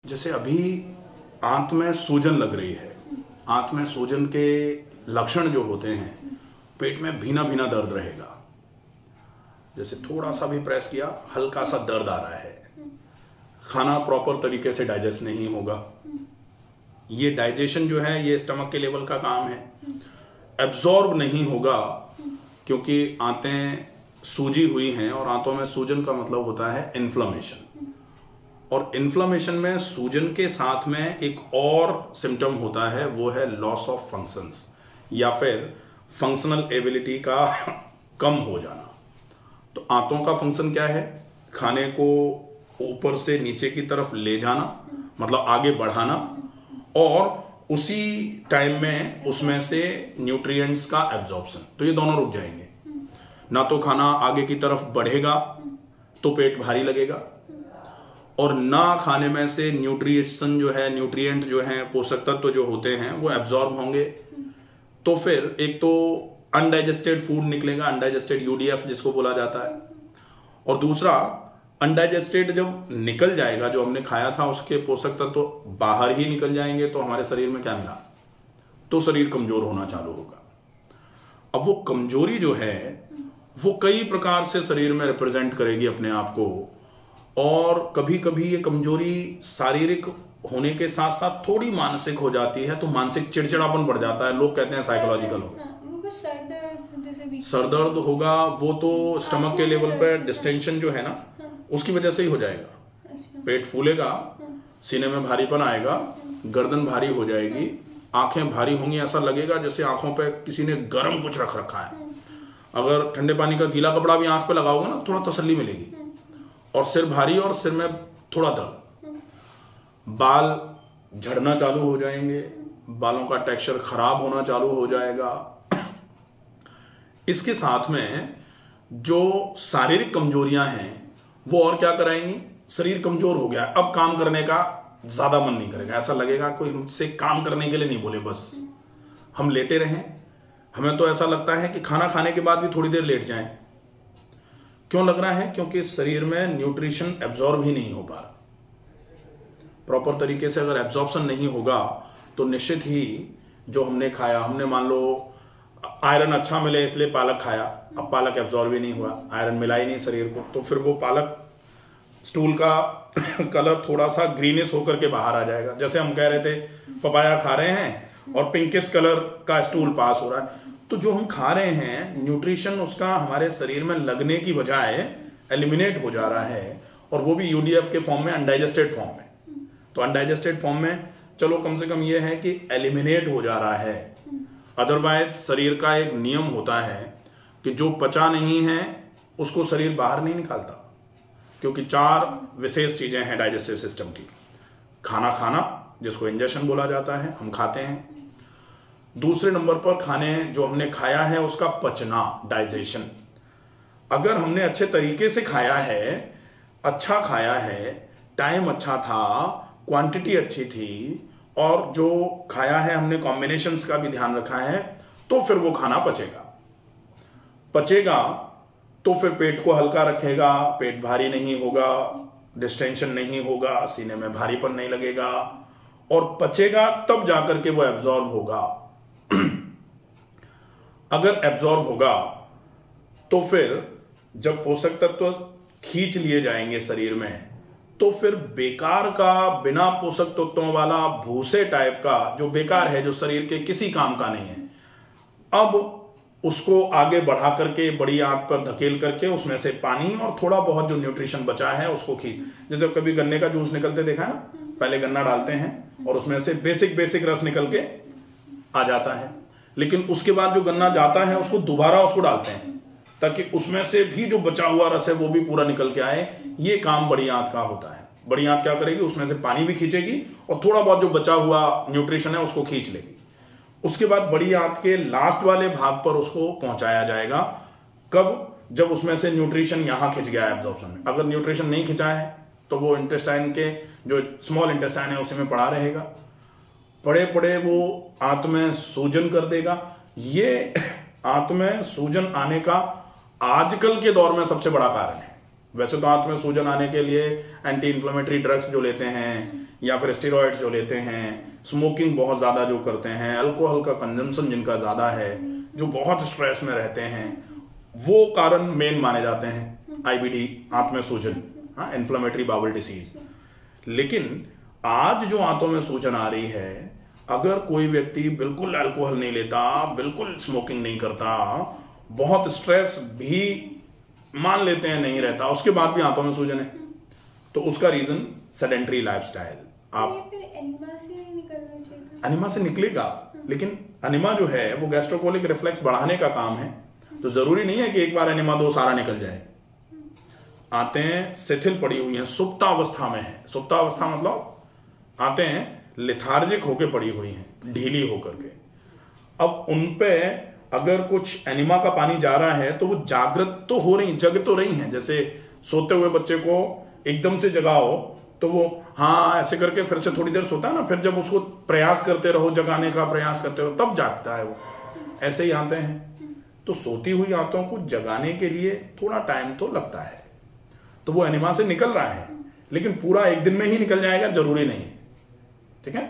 जैसे अभी आंत में सूजन लग रही है, आंत में सूजन के लक्षण जो होते हैं, पेट में भीना भीना दर्द रहेगा, जैसे थोड़ा सा भी प्रेस किया हल्का सा दर्द आ रहा है, खाना प्रॉपर तरीके से डाइजेस्ट नहीं होगा। ये डाइजेशन जो है ये स्टमक के लेवल का काम है, एब्जॉर्ब नहीं होगा क्योंकि आंतें सूजी हुई हैं और आंतों में सूजन का मतलब होता है इन्फ्लेमेशन, और इन्फ्लेमेशन में सूजन के साथ में एक और सिम्टम होता है, वो है लॉस ऑफ फंक्शंस या फिर फंक्शनल एबिलिटी का कम हो जाना। तो आंतों का फंक्शन क्या है? खाने को ऊपर से नीचे की तरफ ले जाना, मतलब आगे बढ़ाना, और उसी टाइम में उसमें से न्यूट्रिएंट्स का एब्जॉर्प्शन। तो ये दोनों रुक जाएंगे, ना तो खाना आगे की तरफ बढ़ेगा तो पेट भारी लगेगा, और ना खाने में से न्यूट्रिशन जो है, न्यूट्रिएंट जो है, पोषक तत्व जो होते हैं वो एब्जॉर्ब होंगे। तो फिर एक तो अनडाइजेस्टेड फूड निकलेगा, अनडाइजेस्टेड यूडीएफ जिसको बोला जाता है, और दूसरा अनडाइजेस्टेड जब निकल जाएगा, जो हमने खाया था उसके पोषक तत्व तो बाहर ही निकल जाएंगे, तो हमारे शरीर में क्या मिला? तो शरीर कमजोर होना चालू होगा। अब वो कमजोरी जो है वो कई प्रकार से शरीर में रिप्रेजेंट करेगी अपने आप को, और कभी कभी ये कमजोरी शारीरिक होने के साथ साथ थोड़ी मानसिक हो जाती है, तो मानसिक चिड़चिड़ापन बढ़ जाता है। लोग कहते हैं साइकोलॉजिकल हो, सर दर्द होगा, वो तो स्टमक के लेवल पर डिस्टेंशन जो है ना उसकी वजह से ही हो जाएगा। पेट फूलेगा, सीने में भारीपन आएगा, गर्दन भारी हो जाएगी, आंखें भारी होंगी, ऐसा लगेगा जैसे आंखों पे किसी ने गर्म कुछ रख रखा है। अगर ठंडे पानी का गीला कपड़ा भी आंख पे लगाओगे ना, थोड़ा तसल्ली मिलेगी। और सिर भारी और सिर में थोड़ा दर्द, बाल झड़ना चालू हो जाएंगे, बालों का टेक्सचर खराब होना चालू हो जाएगा। इसके साथ में जो शारीरिक कमजोरियां हैं वो और क्या कराएंगी? शरीर कमजोर हो गया, अब काम करने का ज्यादा मन नहीं करेगा, ऐसा लगेगा कोई हमसे काम करने के लिए नहीं बोले, बस हम लेटे रहें। हमें तो ऐसा लगता है कि खाना खाने के बाद भी थोड़ी देर लेट जाएं। क्यों लग रहा है? क्योंकि शरीर में न्यूट्रिशन एब्जॉर्ब ही नहीं हो पा रहा प्रॉपर तरीके से। अगर एब्जॉर्प्शन नहीं होगा तो निश्चित ही जो हमने खाया, हमने मान लो आयरन अच्छा मिले इसलिए पालक खाया, अब पालक एब्जॉर्ब ही नहीं हुआ, आयरन मिला ही नहीं शरीर को, तो फिर वो पालक स्टूल का कलर थोड़ा सा ग्रीनिश होकर के बाहर आ जाएगा। जैसे हम कह रहे थे पपाया खा रहे हैं और पिंकिश कलर का स्टूल पास हो रहा है, तो जो हम खा रहे हैं न्यूट्रिशन उसका हमारे शरीर में लगने की बजाय एलिमिनेट हो जा रहा है, और वो भी यूडीएफ के फॉर्म में, अनडाइजेस्टेड फॉर्म में। तो अनडाइजेस्टेड फॉर्म में चलो कम से कम ये है कि एलिमिनेट हो जा रहा है। अदरवाइज शरीर का एक नियम होता है कि जो पचा नहीं है उसको शरीर बाहर नहीं निकालता, क्योंकि 4 विशेष चीजें हैं डाइजेस्टिव सिस्टम की। खाना खाना, जिसको इंजेक्शन बोला जाता है, हम खाते हैं। दूसरे नंबर पर खाने जो हमने खाया है उसका पचना, डाइजेशन। अगर हमने अच्छे तरीके से खाया है, अच्छा खाया है, टाइम अच्छा था, क्वांटिटी अच्छी थी, और जो खाया है हमने कॉम्बिनेशंस का भी ध्यान रखा है, तो फिर वो खाना पचेगा तो फिर पेट को हल्का रखेगा, पेट भारी नहीं होगा, डिस्टेंशन नहीं होगा, सीने में भारीपन नहीं लगेगा, और पचेगा तब जाकर के वो एब्जॉर्ब होगा। अगर एब्जॉर्ब होगा तो फिर जब पोषक तत्व खींच लिए जाएंगे शरीर में, तो फिर बेकार का, बिना पोषक तत्वों वाला भूसे टाइप का जो बेकार है, जो शरीर के किसी काम का नहीं है, अब उसको आगे बढ़ा करके बड़ी आंत पर धकेल करके उसमें से पानी और थोड़ा बहुत जो न्यूट्रिशन बचा है उसको खींच। जैसे कभी गन्ने का जूस निकलते देखा है ना, पहले गन्ना डालते हैं और उसमें से बेसिक रस निकल के आ जाता है, लेकिन उसके बाद जो गन्ना जाता है उसको दोबारा उसको डालते हैं ताकि उसमें से भी जो बचा हुआ रस है वो भी पूरा निकल के आए। ये काम बड़ी आंत का होता है। बड़ी आंत क्या करेगी? उसमें से पानी भी खींचेगी और थोड़ा बहुत जो बचा हुआ न्यूट्रिशन है उसको खींच लेगी। उसके बाद बड़ी आंत के लास्ट वाले भाग पर उसको पहुंचाया जाएगा। कब? जब उसमें से न्यूट्रिशन यहां खिंच गया है एब्जॉर्प्शन में। अगर न्यूट्रिशन नहीं खिंचा है तो वो इंटेस्टाइन के जो स्मॉल इंटेस्टाइन है उसी में पड़ा रहेगा, पड़े पड़े वो आंत में सूजन कर देगा। ये आंत में सूजन आने का आजकल के दौर में सबसे बड़ा कारण है। वैसे तो आंत में सूजन आने के लिए एंटी इन्फ्लेमेटरी ड्रग्स जो लेते हैं या फिर स्टेरॉइड्स जो लेते हैं, स्मोकिंग बहुत ज्यादा जो करते हैं, अल्कोहल का कंजम्पशन जिनका ज्यादा है, जो बहुत स्ट्रेस में रहते हैं, वो कारण मेन माने जाते हैं आईबीडी, आंत में सूजन, हाँ, इन्फ्लेमेटरी बाउल डिसीज। लेकिन आज जो आंतों में सूजन आ रही है, अगर कोई व्यक्ति बिल्कुल अल्कोहल नहीं लेता, बिल्कुल स्मोकिंग नहीं करता, बहुत स्ट्रेस भी मान लेते हैं नहीं रहता, उसके बाद भी आंतों में सूजन है, तो उसका रीजन सेडेंटरी लाइफस्टाइल। आप फिर एनिमा से निकलना चाहिए। एनिमा से निकलेगा, लेकिन एनिमा जो है वो गैस्ट्रोकोलिक रिफ्लेक्स बढ़ाने का काम है, तो जरूरी नहीं है कि एक बार एनिमा दो सारा निकल जाए। आंतें शिथिल पड़ी हुई हैं, सुप्तावस्था में है। सुप्तावस्था मतलब आंतें लिथार्जिक होकर पड़ी हुई हैं, ढीली होकर के। अब उनपे अगर कुछ एनिमा का पानी जा रहा है तो वो जागृत तो हो रही, जग तो रही हैं। जैसे सोते हुए बच्चे को एकदम से जगाओ तो वो हाँ ऐसे करके फिर से थोड़ी देर सोता है ना, फिर जब उसको प्रयास करते रहो, जगाने का प्रयास करते रहो, तब जागता है वो। ऐसे ही आंतें हैं, तो सोती हुई आंतों को जगाने के लिए थोड़ा टाइम तो लगता है, तो वो एनिमा से निकल रहा है, लेकिन पूरा एक दिन में ही निकल जाएगा जरूरी नहीं है, ठीक है।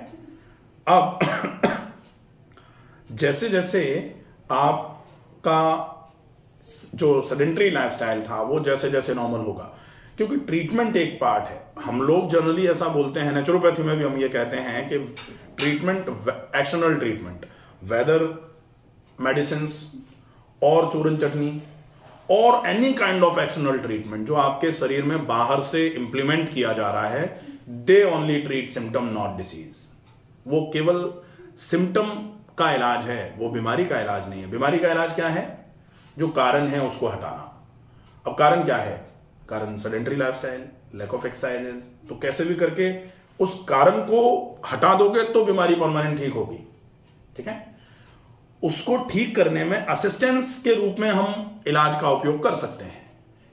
अब जैसे जैसे आपका जो सेडेंटरी लाइफस्टाइल था वो जैसे जैसे नॉर्मल होगा, क्योंकि ट्रीटमेंट एक पार्ट है। हम लोग जनरली ऐसा बोलते हैं, नेचुरोपैथी में भी हम ये कहते हैं कि ट्रीटमेंट, एक्शनल ट्रीटमेंट, वेदर मेडिसिन और चूरन चटनी और एनी काइंड ऑफ एक्शनल ट्रीटमेंट जो आपके शरीर में बाहर से इंप्लीमेंट किया जा रहा है, they only treat symptom not disease. वो केवल सिम्टम का इलाज है, वो बीमारी का इलाज नहीं है। बीमारी का इलाज क्या है? जो कारण है उसको हटाना। अब कारण क्या है? कारण sedentary lifestyle, lack of exercises. तो कैसे भी करके उस कारण को हटा दोगे तो बीमारी परमानेंट ठीक होगी, ठीक है। उसको ठीक करने में असिस्टेंस के रूप में हम इलाज का उपयोग कर सकते हैं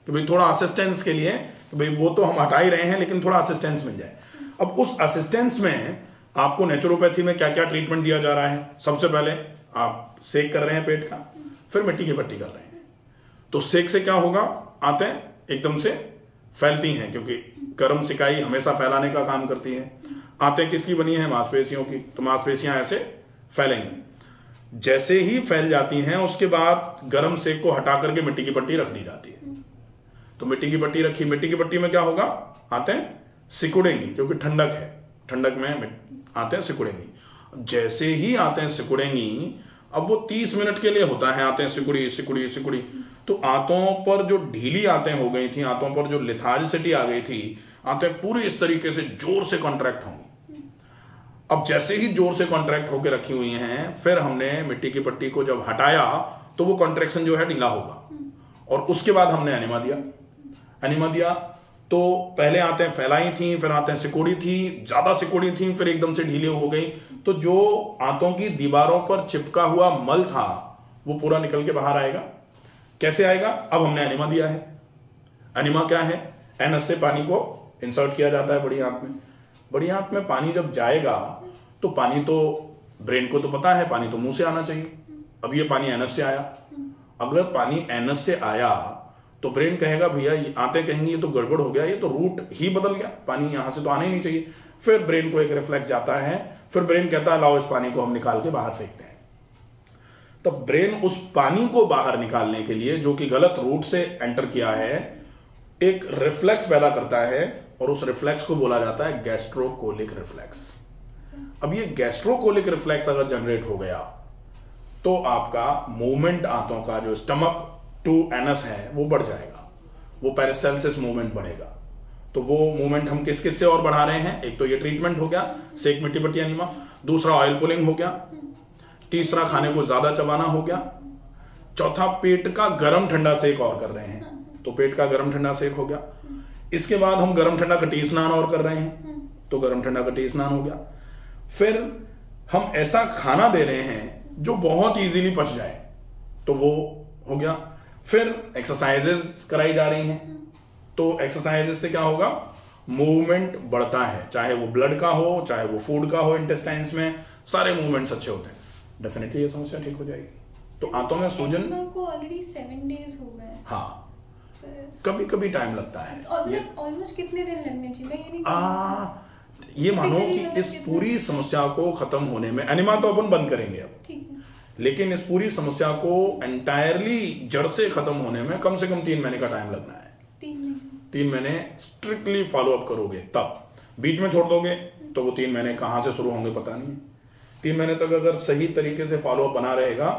कि भाई थोड़ा असिस्टेंस के लिए, कि भाई वो तो हम हटा ही रहे हैं लेकिन थोड़ा असिस्टेंस मिल जाए। अब उस असिस्टेंस में आपको नेचुरोपैथी में क्या क्या ट्रीटमेंट दिया जा रहा है? सबसे पहले आप सेक कर रहे हैं पेट का, फिर मिट्टी की पट्टी कर रहे हैं। तो सेक से क्या होगा? आंतें एकदम से फैलती हैं, क्योंकि गर्म सिकाई हमेशा फैलाने का काम करती है। आंतें किसकी बनी है? मांसपेशियों की, तो मांसपेशियां ऐसे फैलेंगी। जैसे ही फैल जाती हैं उसके बाद गर्म सेक को हटा करके मिट्टी की पट्टी रख दी जाती है। तो मिट्टी की पट्टी रखी, मिट्टी की पट्टी में क्या होगा? आंतें सिकुड़ेंगी, क्योंकि ठंडक है, ठंडक में आंतें सिकुड़ेंगी। जैसे ही आंतें सिकुड़ेंगी, अब वो 30 मिनट के लिए होता है, आंतें सिकुड़ी सिकुड़ी सिकुड़ी, तो आंतों पर जो ढीली आंतें हो गई थी, आंतों पर जो लिथार्जिसिटी आ गई थी, आंतें पूरी इस तरीके से जोर से कॉन्ट्रैक्ट होंगी। अब जैसे ही जोर से कॉन्ट्रैक्ट होकर रखी हुई हैं, फिर हमने मिट्टी की पट्टी को जब हटाया तो वो कॉन्ट्रैक्शन जो है ढीला होगा, और उसके बाद हमने एनिमा दिया। एनिमा दिया तो पहले आंतें फैलाई थी, फिर आंतें सिकुड़ी थी, ज्यादा सिकुड़ी थी, फिर एकदम से ढीली हो गई। तो जो आंतों की दीवारों पर चिपका हुआ मल था वो पूरा निकल के बाहर आएगा। कैसे आएगा? अब हमने एनिमा दिया है। एनिमा क्या है? एनस से पानी को इंसर्ट किया जाता है बड़ी आंत में। बड़ी आंत में पानी जब जाएगा तो पानी तो ब्रेन को तो पता है पानी तो मुंह से आना चाहिए। अब ये पानी एनस से आया। अगर पानी एनस से आया तो ब्रेन कहेगा भैया, आंतें कहेंगी ये तो गड़बड़ हो गया, ये तो रूट ही बदल गया, पानी यहां से तो आना ही नहीं चाहिए। फिर ब्रेन को एक रिफ्लेक्स जाता है, फिर ब्रेन कहता है लाओ इस पानी को हम निकाल के बाहर फेंकते हैं। तब ब्रेन उस पानी को बाहर निकालने के लिए, जो कि गलत रूट से एंटर किया है, एक रिफ्लेक्स पैदा करता है, और उस रिफ्लेक्स को बोला जाता है गैस्ट्रोकोलिक रिफ्लेक्स। अब ये गैस्ट्रोकोलिक रिफ्लेक्स अगर जनरेट हो गया तो आपका मूवमेंट आंतों का जो स्टमक टू एनस है वो बढ़ जाएगा, वो पेरिस्टाल्सिस मूवमेंट बढ़ेगा। तो वो मूवमेंट हम किस किस से और बढ़ा रहे हैं? एक तो ये ट्रीटमेंट हो गया, सेक मिट्टी पट्टी एनिमा, दूसरा ऑयल पुलिंग हो गया, तीसरा खाने को ज्यादा चबाना हो गया, चौथा पेट का गर्म ठंडा सेक और कर रहे हैं, तो पेट का गर्म ठंडा सेक हो गया। इसके बाद हम गर्म ठंडा कटी स्नान और कर रहे हैं, तो गर्म ठंडा कटी स्नान हो गया। फिर हम ऐसा खाना दे रहे हैं जो बहुत इजीली पच जाए, तो वो हो गया। फिर एक्सरसाइजेस कराई जा रही हैं, तो एक्सरसाइजेस से क्या होगा? मूवमेंट बढ़ता है, चाहे वो ब्लड का हो, चाहे वो फूड का हो, इंटेस्टाइन्स में सारे मूवमेंट्स अच्छे होते हैं, डेफिनेटली ये समस्या ठीक हो जाएगी। तो आंतों में सूजन को ऑलरेडी 7 days हो गए। हाँ, कभी कभी टाइम लगता है। ऑलमोस्ट कितने दिन लगने चाहिए? मैं ये नहीं ये मानो कि इस पूरी समस्या को खत्म होने में, एनिमा तो अपन बंद करेंगे अब, ठीक है, लेकिन इस पूरी समस्या को एंटायरली जड़ से खत्म होने में कम से कम 3 महीने का टाइम लगना है। 3 महीने स्ट्रिक्टली फॉलो अप करोगे, तब बीच में छोड़ दोगे तो वो 3 महीने कहां से शुरू होंगे पता नहीं है। 3 महीने तक अगर सही तरीके से फॉलो अप बना रहेगा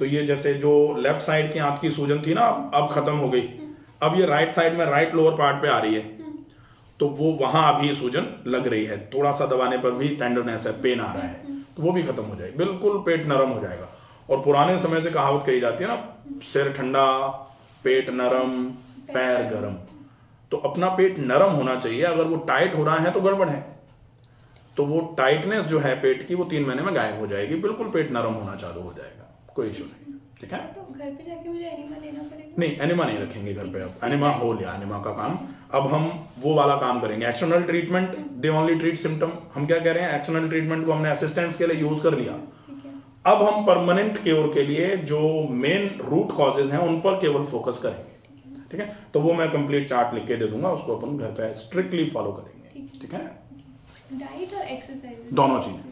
तो ये जैसे जो लेफ्ट साइड की आंत की सूजन थी ना, अब खत्म हो गई, अब ये राइट साइड में राइट लोअर पार्ट पे आ रही है, तो वो वहां अभी सूजन लग रही है, थोड़ा सा दबाने पर भी टेंडरनेस है, पेन आ रहा है, तो वो भी खत्म हो जाएगी, बिल्कुल पेट नरम हो जाएगा। और पुराने समय से कहावत कही जाती है ना, सिर ठंडा पेट नरम पैर गरम, तो अपना पेट नरम होना चाहिए। अगर वो टाइट हो रहा है तो गड़बड़ है, तो वो टाइटनेस जो है पेट की वो 3 महीने में गायब हो जाएगी, बिल्कुल पेट नरम होना चालू हो जाएगा, कोई इशू नहीं। ठीक है, तो घर पे जाके मुझे एनिमा लेना पड़ेगा? नहीं, एनिमा नहीं रखेंगे घर पे, अब एनिमा हो लिया एनिमा का काम। अब हम वो वाला काम करेंगे, external treatment they only treat symptom. हम क्या कह रहे हैं, एक्सटर्नल ट्रीटमेंट को हमने असिस्टेंस के लिए यूज कर लिया, अब हम परमानेंट क्योर के लिए जो मेन रूट कॉजेज हैं उन पर केवल फोकस करेंगे। ठीक है, तो वो मैं कंप्लीट चार्ट लिख के दे दूंगा, उसको अपन घर पे स्ट्रिक्टली फॉलो करेंगे। ठीक है, डाइट और एक्सरसाइज दोनों चीजें।